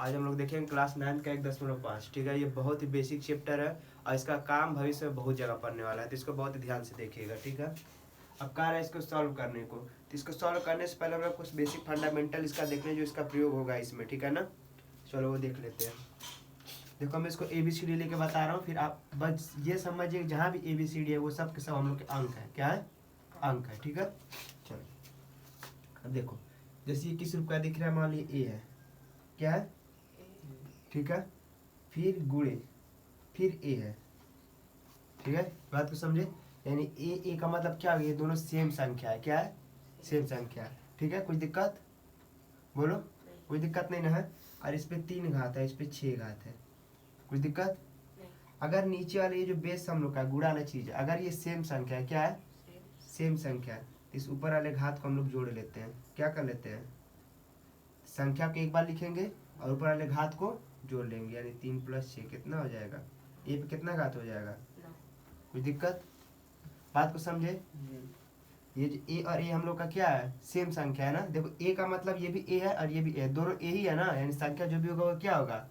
आज हम लोग देखेंगे क्लास 9 का 1.5। ठीक है, ये बहुत ही बेसिक चैप्टर है और इसका काम भविष्य में बहुत जगह पड़ने वाला है, तो इसको बहुत ही ध्यान से देखिएगा। ठीक है, अब कह रहा है इसको सॉल्व करने को, तो इसको सॉल्व करने से पहले हम लोग कुछ बेसिक फंडामेंटल इसका देख लें जो इसका प्रयोग होगा इसमें। ठीक है ना, चलो वो देख लेते हैं। देखो मैं इसको ABCD लेके बता रहा हूँ, फिर आप बस ये समझिए जहाँ भी ABCD है वो सब के सब हम लोग के अंक है। क्या है? अंक है। ठीक है, चलो अब देखो, जैसे ये किस रूप का दिख रहा है, मान लीजिए A है। क्या है? ठीक है, फिर गुणे, फिर A है। ठीक है, बात को समझे, यानी A का मतलब क्या हो गया, ये दोनों सेम संख्या है। क्या है? सेम संख्या है। ठीक है, कुछ दिक्कत बोलो? कोई दिक्कत नहीं ना है। और इस पे 3 घात है, इस पे 6 घात है, कुछ दिक्कत? अगर नीचे वाले ये जो बेस हम लोग का गुणा वाला चीज है, अगर ये सेम संख्या है, क्या है? सेम संख्या है, इस ऊपर वाले घात को हम लोग जोड़ लेते हैं। क्या कर लेते हैं, संख्या को एक बार लिखेंगे और ऊपर वाले घात को जोड़ लेंगे, यानी 3 + 6 कितना हो जाएगा? ए पे कितना घात हो जाएगा? कोई दिक्कत? बात को समझे, ये जो ए और ए हम लोग का क्या है, सेम संख्या है ना। देखो ए का मतलब ये भी ए है और ये भी ए है, दोनों ए ही है ना, यानी संख्या जो भी होगा वो क्या होगा,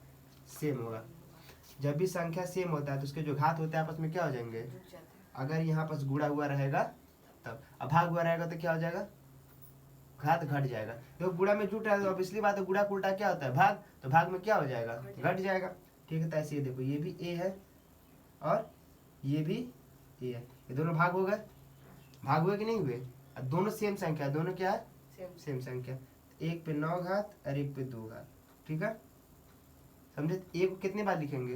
सेम होगा। जब भी संख्या सेम होता है तो उसके जो घात होते हैं आपस में क्या हो जाएंगे, अगर यहाँ पास गुणा हुआ रहेगा तब, अब भाग हुआ रहेगा तो क्या हो जाएगा, घात घट जाएगा। देखो गुणा में जुट रहा है तो अब इसलिए बात है, गुणा का उल्टा क्या होता है, भाग, तो भाग में क्या हो जाएगा, घट जाएगा। ठीक है, तो ऐसे ये देखो, ये भी ए है और ये भी ए है, ये दोनों भाग हो गए, भाग हुए कि नहीं हुए? अब दोनों सेम संख्या, दोनों क्या है, सेम संख्या। एक पे 9 घात और एक पे 2 घात। ठीक है, समझे? ए को कितने बार लिखेंगे,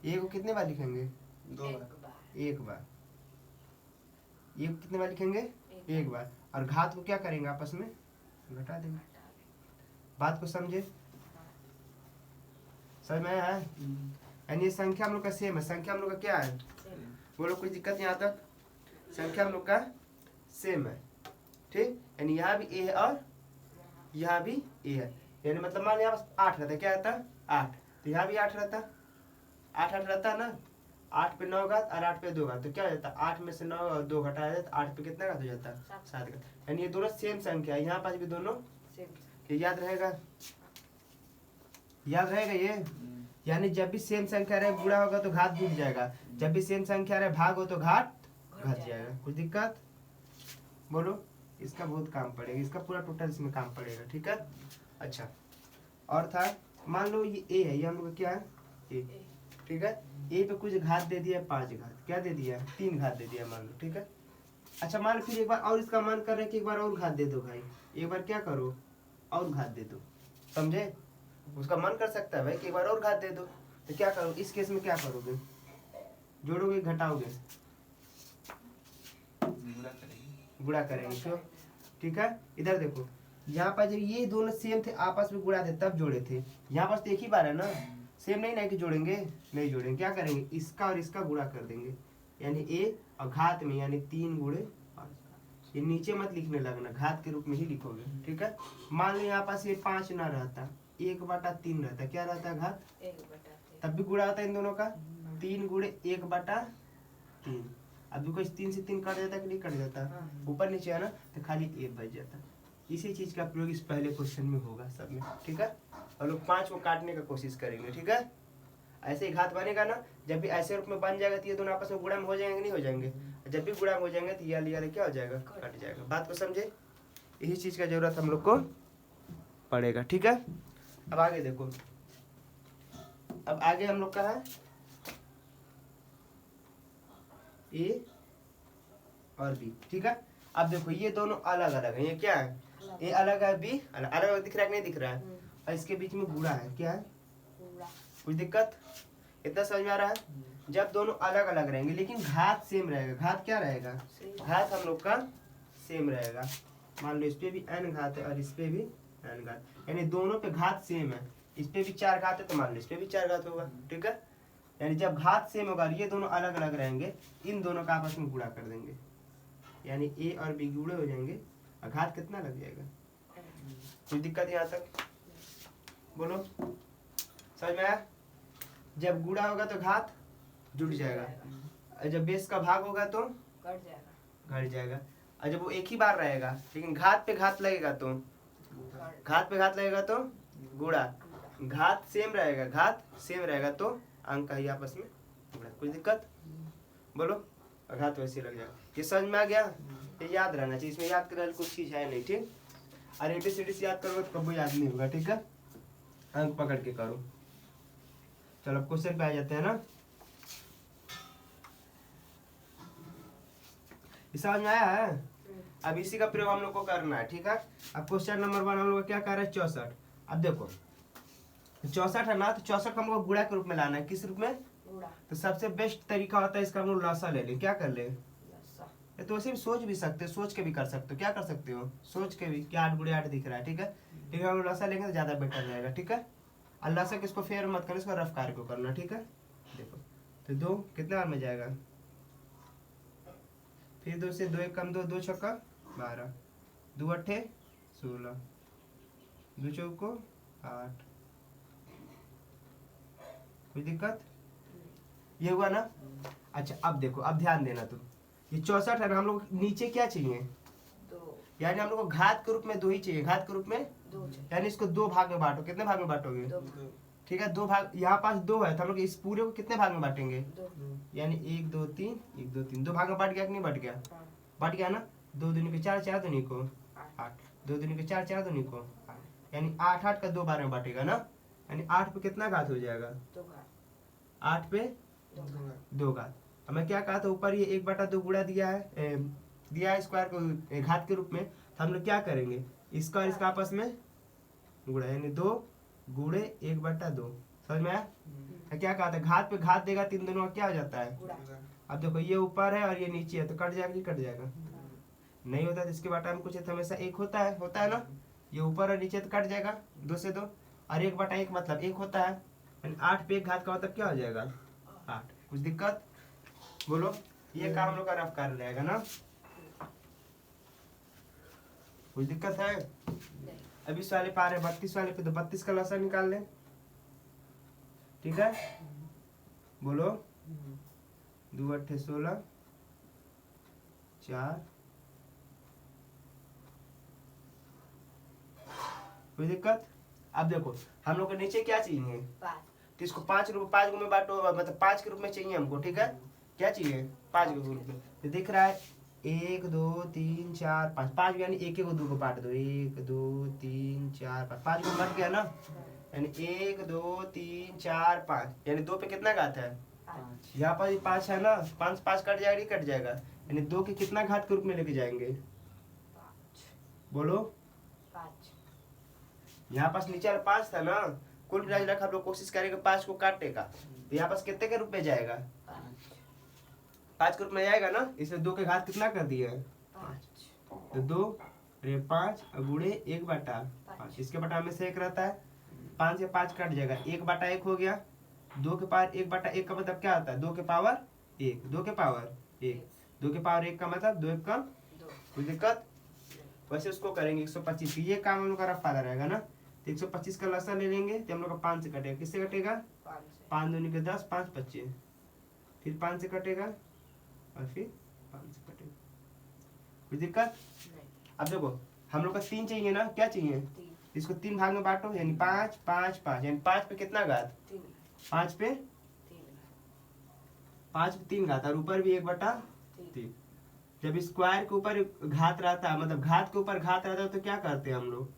ए को कितने बार लिखेंगे, 2 बार, एक बार। ए को कितने बार लिखेंगे, एक बार। और घात को क्या करेंगे, आपस में घटा देंगे। बात को समझे, समझ में आया? यानी ये संख्या हम लोग का सेम है, संख्या हम लोग का क्या है, बोलो कोई दिक्कत यहाँ तक? संख्या हम लोग का सेम है। ठीक, यानी यहाँ भी ए है और यहाँ भी ए है, यानी मतलब मान लिया 8 रहता है, क्या रहता है 8, तो यहाँ भी 8 रहता, 8 8 रहता है ना। 8 पे 9 घात और 8 पे 2 घात, तो क्या हो जाता है, 8 में से 9 और 2 घटाया जाता है, 8 पे कितना घात हो जाता है, 7 घात। यानी ये दोनों सेम संख्या है, यहाँ पास भी दोनों ये याद रहेगा, याद रहेगा ये। यानी जब भी सेम संख्या रहे गुणा होगा तो घात जुट जाएगा, जब भी सेम संख्या रहे भाग हो तो घात घट जाएगा। कुछ दिक्कत बोलो? इसका बहुत काम पड़ेगा, इसका पूरा टोटल इसमें काम पड़ेगा। ठीक है, अच्छा और था, मान लो ये ए है, ये हम लोग क्या है, ए। ठीक है, ए पे कुछ घात दे दिया 5 घात, क्या दे दिया, 3 घात दे दिया मान लो। ठीक है, अच्छा मान लो फिर एक बार और इसका मन कर रहा है कि एक बार और घात दे दो भाई, एक बार क्या करो और घात दे दो, समझे? उसका मन कर सकता है भाई कि एक बार और घात दे दो, तो क्या करो इस केस में, क्या करोगे, जोड़ोगे घटाओगे, गुणा करेंगे। क्यों? ठीक है, इधर देखो, यहाँ पर जब ये दोनों सेम थे आपस में गुणा थे तब जोड़े थे, यहाँ पर तो एक ही बार है ना, सेम नहीं ना कि जोड़ेंगे, नहीं जोड़ेंगे, क्या करेंगे, इसका और इसका गुणा कर देंगे, यानी ए और घात में, यानी 3 × 5। ये नीचे मत लिखने लगना, घात के रूप में ही लिखोगे। ठीक है, मान लो यहाँ पास ये 5 ना रहता, 1/3 रहता, क्या रहता है, घात, तब भी गुणा होता है इन दोनों का, 3 × 1/3। अब भी कुछ 3 से 3 कट जाता है कि नहीं कट जाता, ऊपर नीचे है ना, तो खाली 1 बच जाता। इसी चीज का प्रयोग इस पहले क्वेश्चन में होगा सब में। ठीक है, और लोग 5 को काटने का कोशिश करेंगे। ठीक है, ऐसे ही घात बनेगा ना, जब भी ऐसे रूप में बन जाएगा तो ये दोनों आपस में गुणा में हो जाएंगे, नहीं हो जाएंगे, जब भी गुणा में हो जाएंगे तो ये क्या हो जाएगा, कट जाएगा। बात को समझे, यही चीज का जरूरत हम लोग को पड़ेगा। ठीक है, अब आगे देखो, अब आगे हम लोग का है ए और बी। ठीक है, अब देखो ये दोनों अलग अलग है, ये क्या है, ए अलग है बी अलग, अलग दिख रहा है कि नहीं दिख रहा है, और इसके बीच में गुणा है, क्या है, कुछ दिक्कत, इतना समझ में आ रहा है? जब दोनों अलग अलग रहेंगे लेकिन घात सेम रहेगा, घात क्या रहेगा, घात हम लोग का सेम रहेगा। मान लो इस पे भी n घात है और इस पे भी n घात, यानी दोनों पे घात सेम है, इस पे भी 4 घात है तो मान लो इस पे भी 4 घात होगा। ठीक है, यानी जब घात सेम होगा, ये दोनों अलग अलग रहेंगे, इन दोनों का आपस में गुणा कर देंगे, यानी ए और बी गुणे हो जाएंगे, और घात कितना लग जाएगा, कोई दिक्कत यहाँ तक बोलो? समझ में आया? जब गुणा होगा तो घात जुट जाएगा, और जब बेस का भाग होगा तो घट जाएगा, और जब वो एक ही बार रहेगा लेकिन घात पे घात लगेगा तो घात पे घात लगेगा तो गुणा, घात सेम रहेगा, घात सेम रहेगा तो अंक का ही आपस में गुणा। कुछ दिक्कत? बोलो। घात वैसे लग जाएगा। ये समझ में आ गया? ये याद रहना चाहिए, इसमें याद करने वाली कुछ चीज है नहीं, ठीक। और ABCD से याद करोगे तो कभी याद नहीं होगा, ठीक है। अंक पकड़ के करो। चलो अब क्वेश्चन पे आ जाते हैं ना। समझ में आया है? अब इसी का प्रयोग हम लोग को करना है, ठीक है। अब क्वेश्चन नंबर 1 हम लोग क्या कर रहे हैं, 64। अब देखो 64 है ना, तो 64 को हम लोग गुणा के रूप में लाना है। किस रूप में? तो सबसे बेस्ट तरीका होता है इसका, हम लोग लसा ले लें। क्या कर ले? तो वैसे भी सोच भी सकते हो, सोच के भी कर सकते हो। क्या कर सकते हो? सोच के भी, क्या 8 × 8 दिख रहा है, ठीक है। लेकिन हम लोग लसा लेंगे तो ज्यादा बेटर रहेगा, ठीक है। और लसा किसको फेयर मत करना, इसको रफ कार्य को करना, ठीक है। देखो तो 2 कितने बार में जाएगा, फिर 2 से 2 1 कम 2, 2 छक्का 12, 2 8 16, 2 चौको 8। कोई दिक्कत? ये हुआ ना। अच्छा अब देखो, अब ध्यान देना तुम, ये 64 है ना, हम लोग नीचे क्या चाहिए, यानी हम लोग को घात के रूप में 2 ही चाहिए, घात के रूप में 2, यानी इसको 2 भाग में बांटो। कितने भाग में बांटोगे? 2। ठीक है, 2 भाग, यहाँ पास 2 है तो हम लोग इस पूरे को कितने भाग में बांटेंगे? 2। यानी 1 2 3 1 2 3, 2 भाग में बांट गया कि नहीं बांट गया? बांट गया ना। 2 दूनी को 4, 4 दूनी को 8, 2 दूनी को 4, 4 दूनी को 8, यानी 8 8 का 2 बार में बांटेगा ना। यानी 8 पे कितना घात हो जाएगा? 8 पे 2 घात। अब मैं क्या कहा था ऊपर, ये 1/2 गुणा दिया है स्क्वायर को घात के रूप में, तो हम लोग क्या करेंगे, इसका और इसका आपस में गुणा, यानी 2 गुणे 1/2। समझ में आया? क्या कहा था, घात पे घात देगा, 3 दोनों का क्या हो जाता है? अब देखो ये ऊपर है और ये नीचे है, तो कट जाएगा कि कट जाएगा? नहीं होता तो इसके बाटा में कुछ है तो हमेशा 1 होता है ना। ये ऊपर और नीचे तो कट जाएगा, 2 से 2, और 1/1 मतलब 1 होता है। 8 पे 1 घात का मतलब क्या हो जाएगा? 8। कुछ दिक्कत? बोलो। ये काम हम लोग का रफ कर रहेगा ना। कोई दिक्कत है? अभी इस वाले पा रहे 32 वाले पे, तो 32 का लसा निकाल लें, ठीक है। बोलो। 2 8 16, 4। कोई दिक्कत? अब देखो हम लोग को नीचे क्या चाहिए, तो इसको 5 गुण में बांटो, मतलब 5 के रूप में चाहिए हमको, ठीक है। क्या चाहिए? 5 के रूप में। तो दिख रहा है 1 2 3 4 5, 5 यानी 1 1 2 को बांट दो, 1 2 3 4 5, 5 को बट गया ना। यानी 1 2 3 4 5, यानी 2 पे कितना घात है? यहाँ पर 5 है ना, 5 5 कट जाएगा, कट जाएगा, यानी 2 के कितना घात के रूप में लेके जाएंगे? बोलो। यहाँ पास नीचे वाला 5 था ना, कुल मिला हम लोग कोशिश करेंगे 5 को काटने का, तो यहाँ पास कितने के रूप में जाएगा? 5 के रूप में जाएगा ना। इसमें 2 के घात कितना कर दिया है? 5। तो 2 5 गुणे 1/5, इसके बटा में से 1 रहता है, 5 से 5 कट जाएगा, 1/1 हो गया। 2 के पावर 1/1 का मतलब क्या होता है? 2 के पावर 1, 2 के पावर 1, 2 के पावर 1 का मतलब 2 1 का 2। कोई दिक्कत? वैसे उसको करेंगे 125, ये काम हम लोग का रफ वाला रहेगा ना। तो 125 का लसा ले लेंगे, तो हम लोग का 5 से कटेगा। किससे कटेगा? 5 दूनी के 10, 5 25, फिर 5 से कटेगा और फिर 5 से कटेगा। कोई दिक्कत? अब देखो हम लोग का 3 चाहिए ना, क्या चाहिए? इसको 3 भाग में बांटो, यानी 5 5 5, यानी 5 पे कितना घात? 5 पे 3 घात, और ऊपर भी 1/3। जब स्क्वायर के ऊपर घात रहता है, मतलब घात के ऊपर घात रहता है, तो क्या करते हैं हम लोग?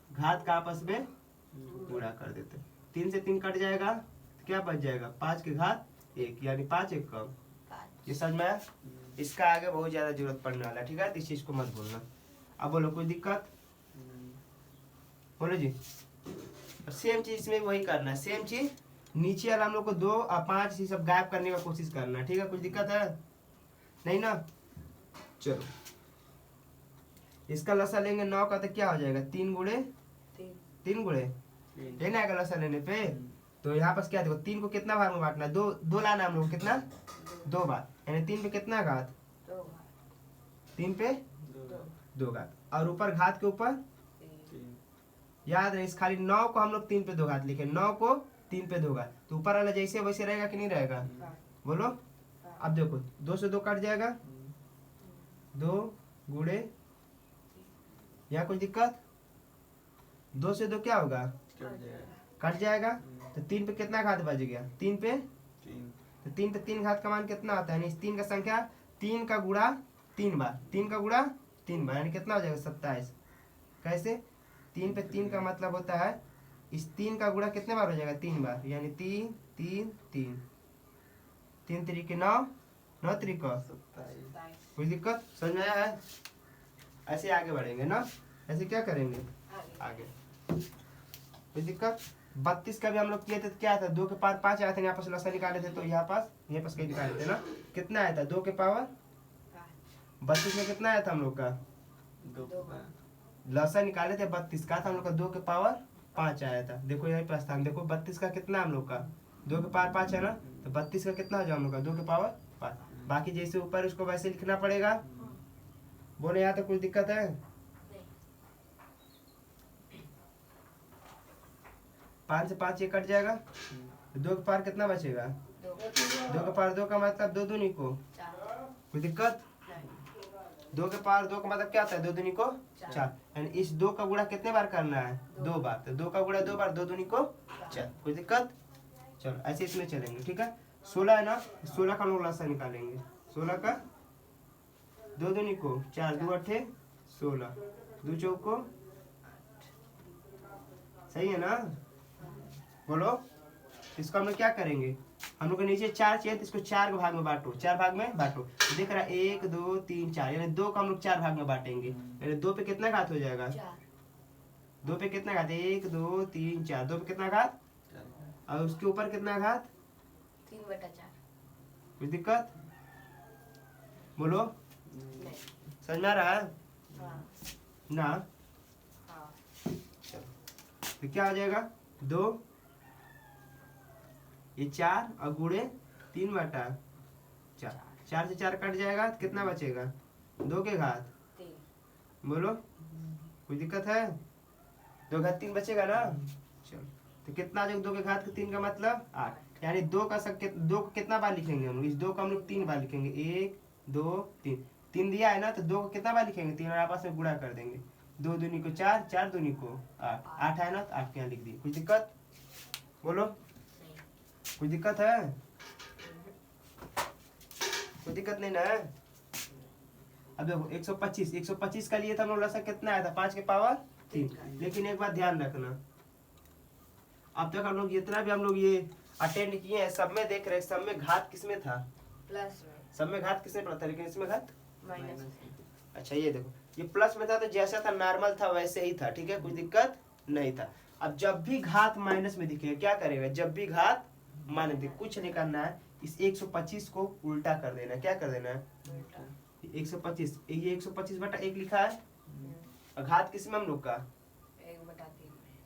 घात का आपस में गुणा कर देते हैं। 3 से 3 कट जाएगा, तो क्या बच जाएगा? 5 के घात 1, यानी 5 1 कम। ये समझ में आया? इसका आगे बहुत ज्यादा जरूरत पड़ने वाला है, ठीक है, इस चीज को मत भूलना। अब बोलो कोई दिक्कत? बोलो जी। सेम चीज इसमें वही करना है, सेम चीज नीचे वाला हम लोग को 2 और 5 ये सब गायब करने का कोशिश करना है, ठीक है। कुछ दिक्कत है? नहीं ना। चलो इसका लसा लेंगे 9 का, तो क्या हो जाएगा? 3 गुणे 3 गुणे लेना है लसा लेने पे। तो यहाँ पास क्या देखो, 3 को कितना भाग में बांटना है? 2 2 लाना है हम लोग, कितना? 2 बार, यानी 3 पे कितना घात? 3 पे 2 घात, और ऊपर घात के ऊपर याद रहे, इस खाली 9 को हम लोग 3 पे 2 घात लिखे, 9 को 3 पे 2 घात, तो ऊपर वाला जैसे वैसे रहेगा कि नहीं रहेगा? बोलो। अब देखो 2 से 2 कट जाएगा, 2 गुणे, यहाँ कोई दिक्कत? 2 से 2 क्या होगा, कट जाएगा। तो 3 पे कितना घात बच गया, 3 पे 3, तो 3 पे 3 घात का मान कितना आता है, यानी इस 3 का संख्या 3 का गुणा 3 बार, 3 का गुणा 3 बार, यानी कितना हो जाएगा 27। कैसे, 3 पे 3 का मतलब होता है इस 3 का गुणा कितने बार हो जाएगा, 3 बार, यानी 3 3 3, 3 3 9, 9 3 27। कोई दिक्कत समझ में आया है। ऐसे आगे बढ़ेंगे ना, ऐसे क्या करेंगे आगे, कोई दिक्कत। 32 का भी हम लोग किए थे तो क्या था, 2 के पावर 5 आया था, यहाँ पास लसा निकाले थे तो यहाँ पास कहीं निकाले थे ना, कितना आया था 2 के पावर 32 में कितना आया था हम लोग का, लसा निकाले थे 32 का था हम लोग का, 2 के पावर 5 आया था। देखो यही प्रस्थान देखो, 32 का कितना हम लोग का 2 के पावर 5 है ना, तो 32 का कितना हो जाए हम लोग का 2 के पावर 5। बाकी जैसे ऊपर उसको वैसे लिखना पड़ेगा। बोले यहाँ तो कुछ दिक्कत है, 5 से 5 ये कट जाएगा, 2 के पावर कितना बचेगा, 2 के पावर 2 का मतलब 2 दूनी को, कोई दिक्कत। 2 के पावर 2 का मतलब क्या आता है, 2 दूनी को 4, यानी इस 2 का गुणा कितने बार करना है, 2 बार, तो 2 का गुणा 2 बार, 2 दूनी को 4, कोई दिक्कत। चलो ऐसे इसमें चलेंगे, ठीक है। 16 है ना, 16 का लोग लसा निकालेंगे, 16 का 2 दूनी को 4, 2 अठे 16, 2 चौको, सही है ना। बोलो इसको हम लोग क्या करेंगे, हम लोग को नीचे 4 चाहिए तो इसको 4 भाग में बांटो, 4 भाग में बांटो, देख रहा है 1 2 3 4, यानी 2 को हम लोग 4 भाग में बांटेंगे, यानी 2 पे कितना घात हो जाएगा, 2 पे कितना घात, 1 2 3 4, 2 पे कितना घात, और उसके ऊपर कितना घात 3/4। कोई दिक्कत, बोलो समझ में आ रहा है ना। तो क्या हो जाएगा 2 ये 4 और गुणे 3/4, 4 से 4 कट जाएगा तो कितना बचेगा 2 के घात, बोलो कोई दिक्कत है, 2 घात 3 बचेगा ना। चलो तो कितना आ जाएगा 2 के घात के 3 का मतलब 8, यानी 2 का 2 को कितना बार लिखेंगे हम लोग, इस 2 को हम लोग 3 बार लिखेंगे, 1 2 3, 3 दिया है ना तो 2 को कितना बार लिखेंगे 3, और आपस में गुणा कर देंगे, 2 दूनी को 4, 4 दूनी को 8, 8 है ना तो 8 के यहाँ लिख दिए, कुछ दिक्कत, बोलो कोई दिक्कत है, कोई दिक्कत नहीं ना है। अब देखो 125 का लिए था हम लोग लसा कितना आया था 5 के पावर 3, लेकिन एक बात ध्यान रखना, अब तक हम लोग जितना भी हम लोग ये अटेंड किए हैं सब में देख रहे हैं, सब में घात किसमें था, प्लस में, सब में घात किसमें पड़ा था, लेकिन इसमें घात माइनस में। अच्छा ये देखो ये प्लस में था तो जैसा था नॉर्मल था वैसे ही था, ठीक है, कोई दिक्कत नहीं था। अब जब भी घात माइनस में दिखेगा क्या करेगा, जब भी घात माइनस दिखे कुछ नहीं करना है, इस 125 को उल्टा कर देना, क्या कर देना है 125, ये 125 बटा 1 लिखा है, और घात किसमें हम लोग का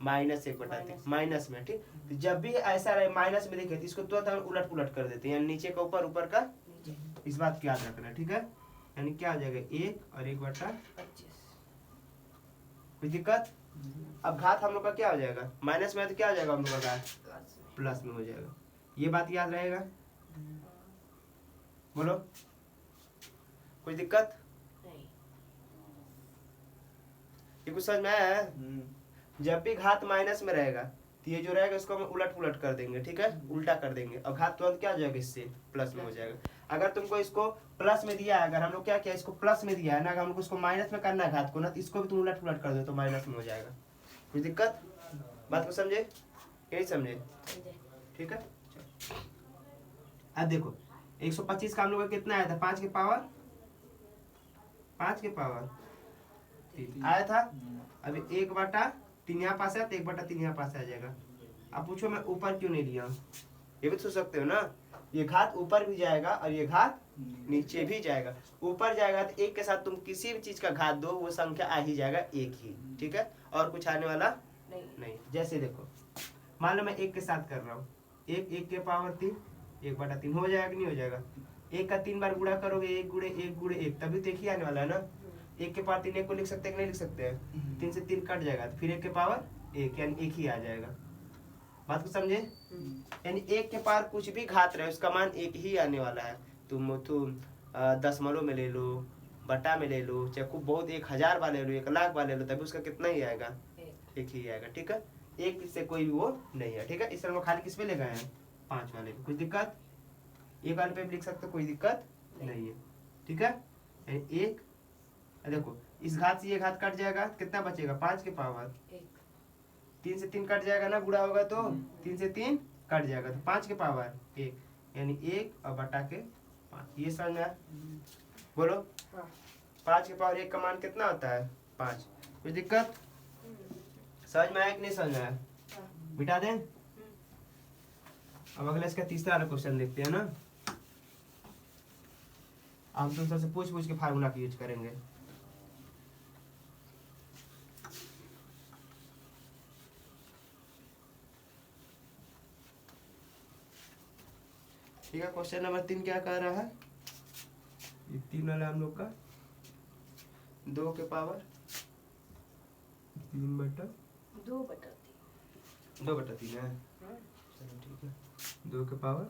1/3 -1/3 माइनस में, ठीक। तो जब भी ऐसा रहे माइनस में दिखे तो इसको तुरंत हम उलट पुलट कर देते हैं, यानी नीचे का ऊपर, ऊपर का नीचे, इस बात की याद रखना, ठीक है। यानी क्या हो जाएगा 1 और 1/25, कोई दिक्कत। अब घात हम लोग का क्या हो जाएगा माइनस में, तो क्या हो जाएगा हम लोग का घात प्लस में हो जाएगा, ये बात याद रहेगा, बोलो कोई दिक्कत नहीं। ये कुछ समझ में आया है। जब भी घात माइनस में रहेगा तो ये जो रहेगा इसको हम उलट पुलट कर देंगे, ठीक है, उल्टा कर देंगे, और घात तुरंत क्या हो जाएगा इससे प्लस में हो जाएगा। अगर तुमको इसको प्लस में दिया है, अगर हम लोग क्या किया इसको प्लस में दिया है ना, अगर हम लोग इसको माइनस में करना है घात को ना, तो इसको भी तुम उलट पुलट कर दो तो माइनस में हो जाएगा, कोई दिक्कत, बात को समझे यही समझे, ठीक है। अब देखो 125 का हम लोग का कितना आया था 5 के पावर 3 आया था। अभी 1/3 यहाँ पास है तो 1/3 यहाँ पास आ जाएगा। अब पूछो मैं ऊपर क्यों नहीं लिया, ये भी सोच सकते हो ना, ये घात ऊपर भी जाएगा और ये घात नीचे भी जाएगा। ऊपर जाएगा तो 1 के साथ तुम किसी भी चीज का घात दो वो संख्या आ ही जाएगा 1 ही, ठीक है, और कुछ आने वाला नहीं। जैसे देखो मान लो मैं 1 के साथ कर रहा हूँ, 1 के पावर 3 1/3 हो जाएगा कि नहीं हो जाएगा, 1 का 3 बार गुणा करोगे 1 गुणे 1 गुणे 1 तभी तो 1 ही आने वाला है ना। 1 के पावर 3 1 को लिख सकते हैं कि नहीं लिख सकते हैं, 3 से 3 कट जाएगा तो फिर 1 के पावर 1 यानी 1 ही आ जाएगा, बात को समझे। यानी 1 के पावर कुछ भी घात रहे उसका मान 1 ही आने वाला है। तुम दशमलव में ले लो, बटा में ले लो, चाहे खूब बहुत 1000 बार ले लो, 1 लाख बार ले लो, तभी उसका कितना ही आएगा एक ही आएगा, ठीक है। एक से कोई भी वो नहीं है, ठीक है। इस तरह में खाली किस पे ले गए हैं, 5 वाले पे। कुछ दिक्कत, एक वाले पे भी लिख सकते हो, कोई दिक्कत नहीं है, ठीक है। यानी एक, देखो इस घात से ये घात कट जाएगा, कितना बचेगा, 5 के पावर 3 से 3 कट जाएगा ना, गुणा होगा तो 3 से 3 कट जाएगा, तो 5 के पावर 1, यानी 1 और बटा के 5। ये समझ में आया? बोलो। हाँ। 5 के पावर 1 का मान कितना होता है, 5। कोई दिक्कत, समझ में आया कि नहीं समझ में आया? मिटा दें। अब अगला इसका तीसरा वाला क्वेश्चन देखते हैं ना। हम तुम सबसे पूछ पूछ के फार्मूला का यूज करेंगे। ठीक है, क्वेश्चन नंबर 3 क्या कह रहा है, ये 3 वाला हम लोग का 2 के पावर 3 बटा 2/3 है। चलो ठीक है, 2 के पावर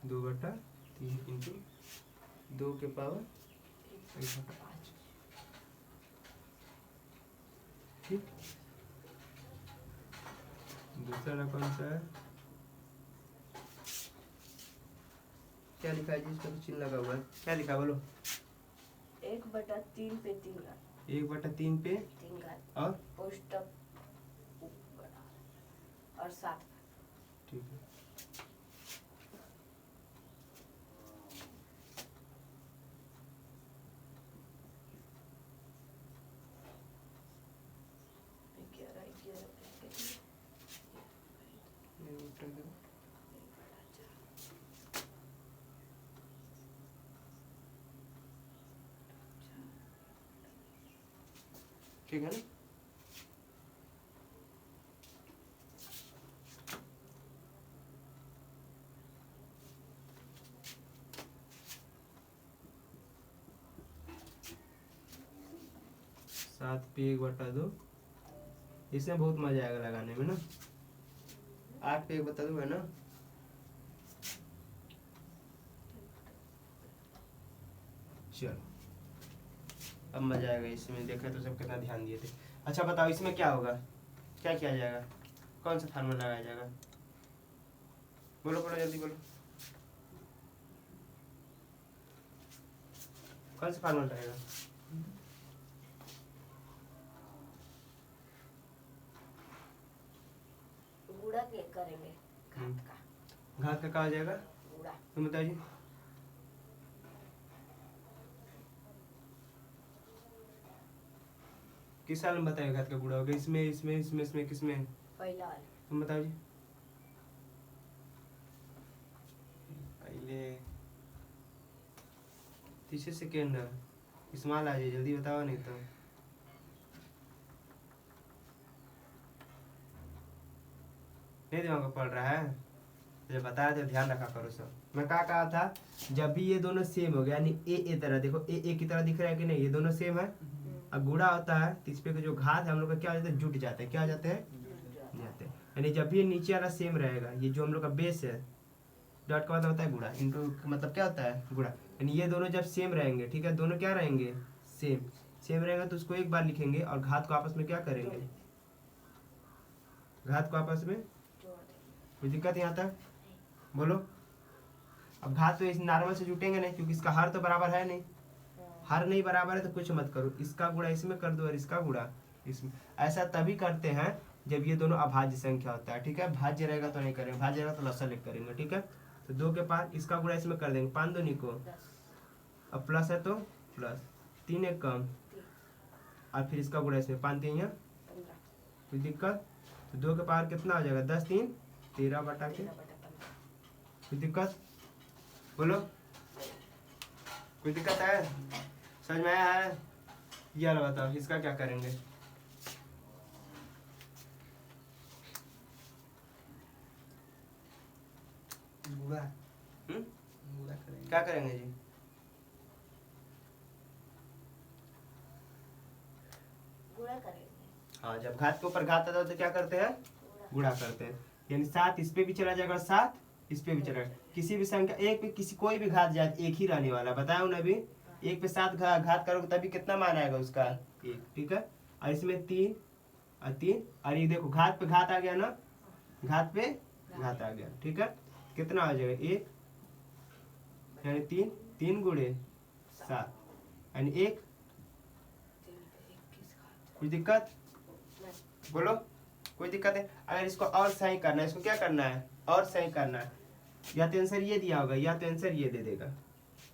2/3 इंटू 2 के पावर 1/5, ठीक। दूसरा कौन सा है, क्या लिखा है जी, इसका तो चिन्ह लगा हुआ है, क्या लिखा है बोलो। 1/3 पे 3 घात 1/3 पे 3 घात और कोष्टक और 7। ठीक है, ठीक है ना। सात पे 1/2, इसमें बहुत मजा आएगा लगाने में ना। 8 पे 1/2 है ना। चलो अब मजा आएगा इसमें, देखा तो सब कितना ध्यान दिए थे। अच्छा बताओ इसमें क्या होगा, क्या किया जाएगा, कौन सा फार्मूला लगाया जाएगा, बोलो बोलो जल्दी बोलो, कौन सा फार्मूला रहेगा। गुणा के करेंगे घात का, घात का कहा जाएगा, गुणा तुम बताओ जी। किस साल में बताएगा घात का गुणा होगा, इसमें इसमें इसमें इसमें किसमें, पहला वाला तुम बताओ जी। पहले तीसरे सेकेंड इस्माल आ जाए, जल्दी बताओ नहीं तो। नहीं दिमाग में पड़ रहा है, जब बताया तो ध्यान रखा करो सब। मैं क्या कहा था, जब भी ये दोनों सेम हो गया, यानी ए तरह, देखो ए की तरह दिख रहा है कि नहीं, ये दोनों सेम है। अब गुणा होता है तो इस पे का जो घात है हम लोग का क्या हो जाता है, जुट जाते हैं, क्या हो जाते हैं, जाते हैं। यानी जब भी ये नीचे वाला सेम रहेगा, ये जो हम लोग का बेस है, डॉट का मतलब होता है गुणा, इनटू मतलब क्या होता है, गुणा। यानी ये दोनों जब सेम रहेंगे, ठीक है, दोनों क्या रहेंगे, सेम। सेम रहेगा तो उसको एक बार लिखेंगे और घात को आपस में क्या करेंगे, घात को आपस में, कोई दिक्कत यहाँ तक, बोलो। अब घात तो इस नॉर्मल से जुटेंगे नहीं, क्योंकि इसका हर तो बराबर है नहीं, हर नहीं बराबर है तो कुछ मत करो, इसका गुणा इसमें कर दो और इसका गुणा इसमें। ऐसा तभी करते हैं जब ये दोनों अभाज्य संख्या होता है, ठीक है। भाज्य रहेगा तो नहीं करेंगे, भाज्य रहेगा तो लसा लेकर करेंगे, ठीक है। तो 2 के 5, इसका गुणा इसमें कर देंगे, 5 2 को, अब प्लस है तो प्लस, 3 1 कम, और फिर इसका गुणा इसमें, 5 3 कोई दिक्कत। तो 2 के पावर कितना हो जाएगा, 10 3 13 बटा के, कोई दिक्कत, बोलो। कोई दिक्कत है, समझ में आया है? ये वाला बताओ, इसका क्या करेंगे, गुणा क्या करेंगे जी, गुणा करेंगे। हाँ जब घात के ऊपर घात आता है तो क्या करते हैं, गुणा करते हैं। यानी 7 इस पे भी चला जाएगा, 7 इस पे भी चला जाएगा। किसी भी संख्या एक पे किसी कोई भी घात जाए एक ही रहने वाला, बताया उन्हें अभी। 1 पे 7 घात करोगे तभी कितना मान आएगा उसका, 1, ठीक है। और इसमें 3 और 3 और ये देखो घात पे घात आ गया ना, घात पे घात आ गया, ठीक है। कितना आ जाएगा 1 यानी 3, 3 गुणे 7 यानी 1। 3 पे 21 घात। कुछ दिक्कत नहीं। बोलो, कोई दिक्कत है? अगर इसको और सही करना है, इसको क्या करना है और सही करना है, या तो आंसर ये दिया होगा या तो आंसर ये दे देगा।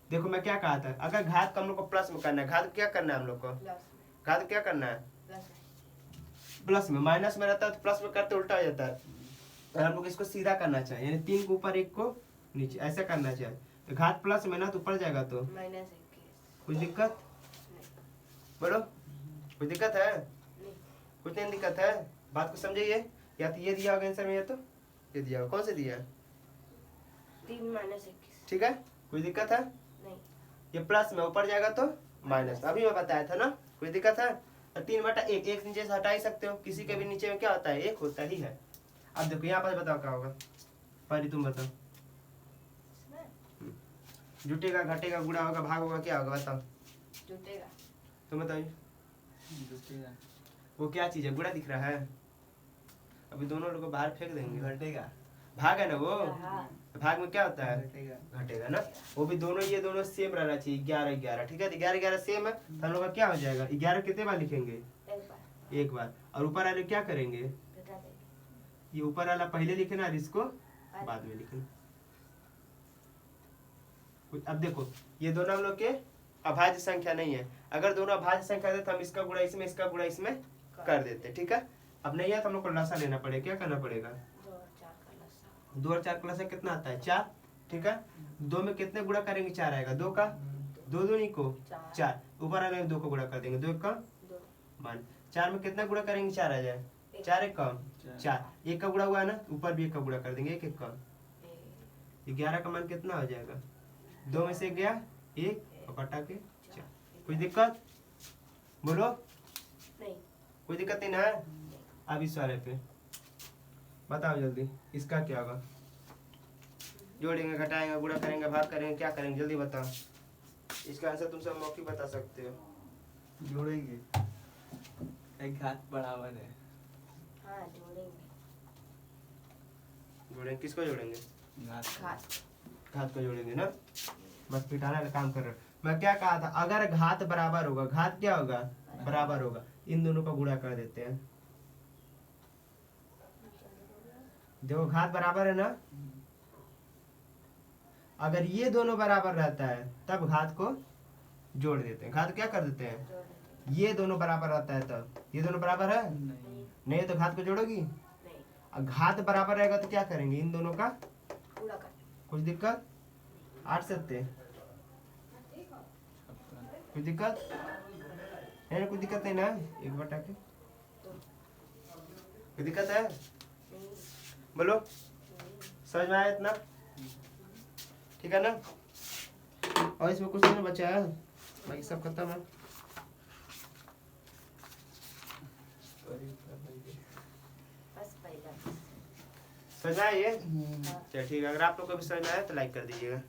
देखो मैं क्या कहा था, अगर घात को हम लोग को प्लस में करना है, घात क्या करना है हम लोग को, प्लस में। घात क्या करना है प्लस में। प्लस में। माइनस में रहता है तो प्लस में करते उल्टा हो जाता है। अगर हम लोग इसको सीधा करना चाहिए यानी 3 के ऊपर 1 को नीचे, ऐसा करना चाहिए। तो घात प्लस में ना तो ऊपर जाएगा तो -21। कुछ दिक्कत नहीं। बोलो, कुछ दिक्कत है? नहीं। कुछ नहीं दिक्कत है, बात को समझिए। या तो ये दिया होगा आंसर में या तो ये दिया होगा, कौन से दिया है? 3 -21। ठीक है, कोई दिक्कत है? नहीं। ये प्लस में ऊपर जाएगा तो माइनस, अभी मैं बताया था ना, कोई दिक्कत है? 3/1, 1 नीचे से हटा ही सकते हो, किसी के भी नीचे में क्या होता है 1 होता ही है। अब देखो यहाँ पर बताओ क्या होगा, पहले तुम बताओ। इसमें जुटेगा, घटेगा, गुणा होगा, भाग होगा, क्या होगा बताओ, जुटेगा। तुम बताइए। जुटेगा। वो क्या चीज है, गुणा दिख रहा है? अभी दोनों लोग को बाहर फेंक देंगे। घटेगा। भाग है ना वो, हाँ। भाग में क्या होता है घटेगा। घटेगा ना। वो भी दोनों, ये दोनों सेम रहना चाहिए, 11-11, ठीक है। 11-11 सेम है तो हम लोग का क्या हो जाएगा, 11 कितने बार लिखेंगे, एक बार। एक बार। और ऊपर वाले क्या करेंगे, घटा देंगे। ये ऊपर वाला पहले लिखना और इसको बाद में लिखना। अब देखो ये दोनों हम लोग के अभाज्य संख्या नहीं है, अगर दोनों अभाज्य संख्या थे तो हम इसका गुणा इसमें, इसका गुणा इसमें कर देते, ठीक है। अब नहीं है तो हम लोग को लसा लेना पड़ेगा, क्या करना पड़ेगा, 2 और 4 का लसा। 2 और 4 का लसा कितना आता है 4, ठीक है। 2 में कितने गुणा करेंगे, 4 आएगा, 2 का 2 दूनी को 4, ऊपर वाले में 2 को गुणा कर देंगे, 2 का 2। मान। 4 में कितना गुणा करेंगे, 4 आ जाए, 4 एक कम 4, 1 का गुणा हुआ है ना, ऊपर भी 1 का गुणा कर देंगे, 1 1 कम। 11 का मान कितना हो जाएगा, 2 में से गया 1 और कटा के 4। कोई दिक्कत बोलो, नहीं। कोई दिक्कत नहीं ना है? अब इस वाले पे बताओ जल्दी, इसका क्या होगा, जोड़ेंगे, घटाएंगे, गुणा करेंगे, भाग करेंगे, क्या करेंगे, जल्दी बताओ। इसका आंसर तुम सब मौखिक बता सकते हो। जोड़ेंगे। एक घात बराबर है। हाँ, जोड़ेंगे। जोड़ेंगे, किसको जोड़ेंगे, घात। घात। घात को जोड़ेंगे ना, बस पिटाना का काम कर रहे हो। मैं क्या कहा था, अगर घात बराबर होगा, घात क्या होगा बराबर होगा, इन दोनों का गुणा कर देते हैं। देखो घात बराबर है ना, अगर ये दोनों बराबर रहता है तब घात को जोड़ देते हैं, घात क्या कर देते हैं, जोड़ देते। ये दोनों बराबर रहता है तब, ये दोनों बराबर है नहीं। नहीं तो घात को जोड़ोगी। नहीं। और घात बराबर रहेगा तो क्या करेंगे, इन दोनों का पूरा कर। कुछ दिक्कत, 8 सत्ते कुछ दिक्कत है ना, कुछ दिक्कत नहीं ना, 1 बटा के कोई दिक्कत है नहीं। बोलो, नहीं। समझ में आया इतना, ठीक है ना। और इसमें कुछ नहीं बचा है, बाकी सब खत्म है। बस पहला। समझ में आया ये, हाँ। चलिए ठीक है। अगर आप लोग को भी समझ में आया तो लाइक कर दीजिएगा।